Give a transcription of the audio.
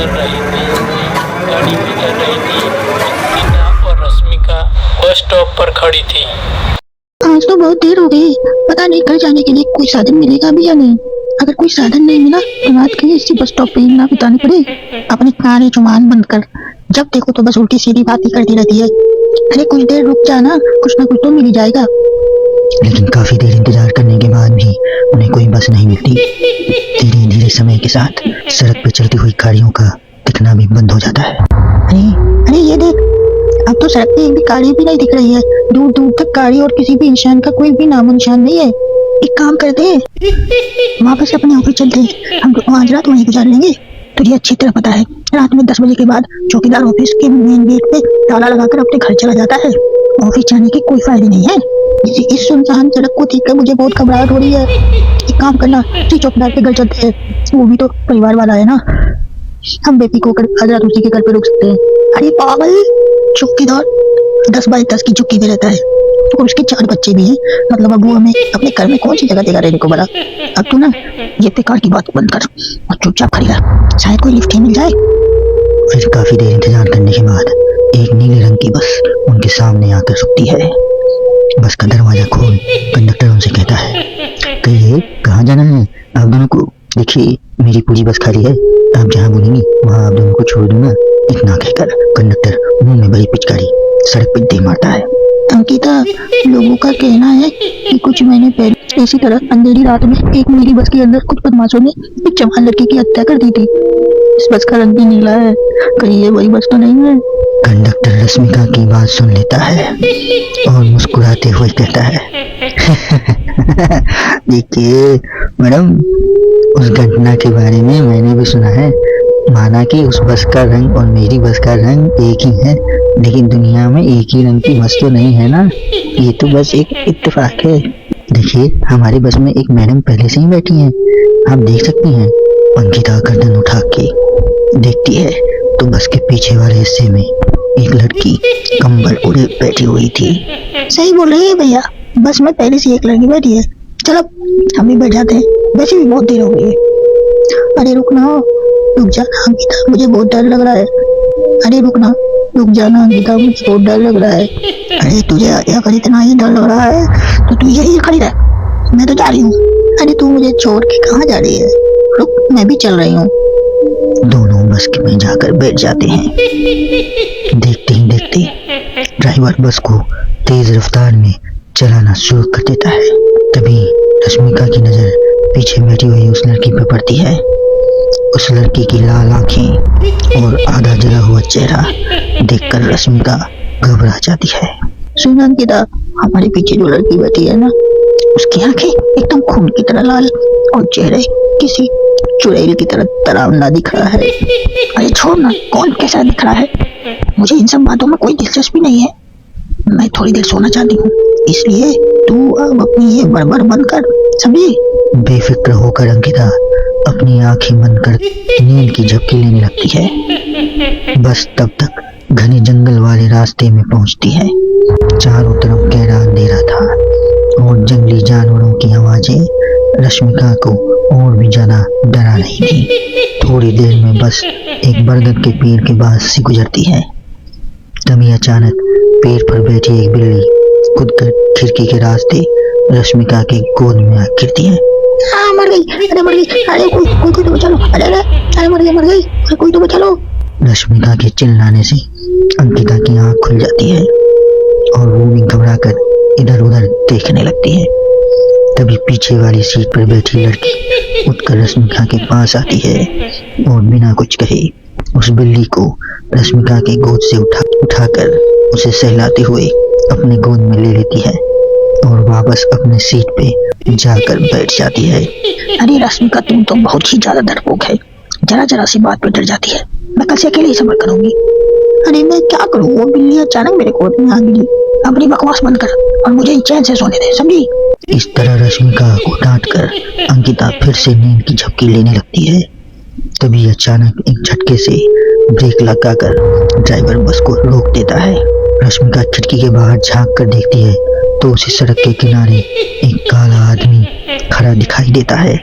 कर रही थी। गाड़ी में चल रही थी। अंकिता और रश्मिका बस स्टॉप पर खड़ी थी। आज तो बहुत देर हो गई, पता नहीं घर जाने के लिए कोई साधन मिलेगा भी या नहीं। अगर कोई साधन नहीं मिला तो रात के इसी बस स्टॉप पे ही ना बितानी पड़े। अपनी कानी जुबान बंद कर, जब देखो तो बस उल्टी सीधी बातें करती रहती है। अरे कुछ देर रुक जाना, कुछ ना कुछ तो मिल ही जाएगा। लेकिन काफी देर इंतजार करने के बाद भी उन्हें कोई बस नहीं मिलती। धीरे धीरे समय के साथ सड़क पे चलती हुई गाड़ियों का दिखना भी बंद हो जाता है। अरे अरे ये देख, अब तो सड़क पे एक भी गाड़ी भी नहीं दिख रही है। दूर दूर तक गाड़ी और किसी भी इंसान का कोई भी नामो निशान नहीं है। एक काम करते हैं, वापस अपने ऑफिस चलते हैं। हम आज रात वहीं गुजार लेंगे। तुझे अच्छी तरह पता है, रात में 10 बजे के बाद चौकीदार ऑफिस के मेन गेट पे ताला लगाकर अपने घर चला जाता है। ऑफिस जाने की कोई फायदा नहीं है। इस सुनसान सड़क को देखकर मुझे बहुत घबराहट हो रही है। एक काम करना, चौकीदार के घर चलते हैं, वो भी तो परिवार वाला है ना। हम बेफिक्र होकर आज रात उसी के घर पे रुक सकते हैं। अरे पागल, चौकीदार 10 बाय 10 की चुप्पी में रहता है और उसके 4 बच्चे भी हैं। मतलब अब वो हमें अपने घर में कौन सी जगह देगा रहने को बोला। अब तू ना ये बेकार की बात बंद कर और चुपचाप खड़ी रह, शायद कोई लिफ्ट ही मिल जाए। फिर काफी देर इंतजार करने के बाद एक नीले रंग की बस उनके सामने आकर रुकती है। बस का दरवाजा खोल कंडक्टर उनसे कहता है, कहिए कहाँ जाना है आप दोनों को। देखिए मेरी पूरी बस खाली है, आप जहाँ बोलेंगी वहाँ आप दोनों को छोड़ दूंगा। इतना कहकर कंडक्टर मुंह में भरी पिचकारी सड़क पर दे मारता है। अंकिता, लोगों का कहना है कि कुछ महीने पहले इसी तरह अंधेरी रात में एक नीली बस के अंदर कुछ बदमाशों ने एक जवान लड़की की हत्या कर दी थी। इस बस का रंग भी नीला है, कहीं ये वही बस तो नहीं है। कंडक्टर रश्मिका की बात सुन लेता है और मुस्कुराते हुए कहता है, देखिए मैडम, उस घटना के बारे में मैंने भी सुना है। माना कि उस बस का रंग और मेरी बस का रंग एक ही है, लेकिन दुनिया में एक ही रंग की बस तो नहीं है ना। ये तो बस एक इत्तेफाक है। देखिए हमारी बस में एक मैडम पहले से ही बैठी हैं, आप देख सकती हैं। अंकिता गर्दन उठा के देखती है तो बस के पीछे वाले हिस्से में एक लड़की कंबल ओढ़े बैठी हुई थी। सही बोल रहे हैं भैया, बस में पहले से एक लड़की बैठी है। चलो हम भी बैठ जाते हैं, वैसे भी बहुत देर हो गई है। अरे रुकना, रुक जाना अंकिता, मुझे बहुत डर लग रहा है। अरे रुकना, रुक जाना अंकिता, मुझे बहुत डर लग रहा है। अरे तुझे अगर इतना ही डर लग रहा है तो तू यही खड़ी रह, मैं तो जा रही हूँ। अरे तू मुझे छोड़ के कहाँ जा रही है, रुक मैं भी चल रही हूँ। दोनों बस में जाकर बैठ जाते हैं। देखते ही देखते ड्राइवर बस को तेज रफ्तार में चलाना शुरू कर देता है। तभी रश्मिका की नजर पीछे बैठी हुई उस लड़की पर पड़ती है। उस लड़की की लाल आंखें और आधा जला हुआ चेहरा देखकर रश्मिका घबरा जाती है। सुन अंकिता, हमारे पीछे जो लड़की बैठी है ना, उसकी आंखें एकदम खून की तरह लाल और चेहरे किसी चुड़ैल की तरह डरावना दिख रहा है। अरे छोड़ ना, कौन कैसा दिख रहा है, मुझे इन सब बातों में कोई दिलचस्पी नहीं है। मैं थोड़ी देर सोना चाहती हूँ, इसलिए तू अब अपनी ये बड़बड़ बंद कर, समझी। बेफिक्र होकर अंकिता अपनी आंखें बंद कर नींद की झपकी लेने लगती है। बस तब तक घने जंगल वाले रास्ते में पहुंचती है। चारों तरफ गहरा अंधेरा था और जंगली जानवरों की आवाजें रश्मिका को और भी ज्यादा डरा रही थी। थोड़ी देर में बस एक बरगद के पेड़ के पास से गुजरती है। तभी अचानक पेड़ पर बैठी एक बिल्ली कूदकर खिड़की के रास्ते रश्मिका के गोद में आ गिरती है। मर गई, अरे मर गई, अरे कोई तो बचा लो, अरे मर गई, अरे कोई तो बचा लो। रश्मिका के चिल्लाने से अंकिता की आंख खुल जाती है और वो भी घबराकर इधर उधर देखने लगती है। तभी पीछे वाली सीट पर बैठी लड़की उठकर रश्मिका के पास आती है और बिना कुछ कहे उस बिल्ली को रश्मिका के गोद से उठाकर उसे सहलाते हुए अपने गोद में ले लेती है और वापस अपने सीट पे जाकर बैठ जाती है। अरे रश्मिका, तुम तो बहुत ही ज्यादा डरपोक है, जरा सी बात पे डर जाती है। मैं कल से अकेले ही सफर करूंगी। अरे मैं क्या करूं, वो बिल्ली अचानक मेरे गोद में आ गिरी। अपनी बकवास बंद कर और मुझे चैन से सोने दे, समझी। इस तरह रश्मिका को डांट कर अंकिता फिर से नींद की झपकी लेने लगती है। तभी अचानक एक झटके से ब्रेक लगाकर ड्राइवर बस को रोक देता है। रश्मिका खिड़की के बाहर झांक कर देखती है तो उसे सड़क के किनारे एक काला आदमी खड़ा दिखाई देता है।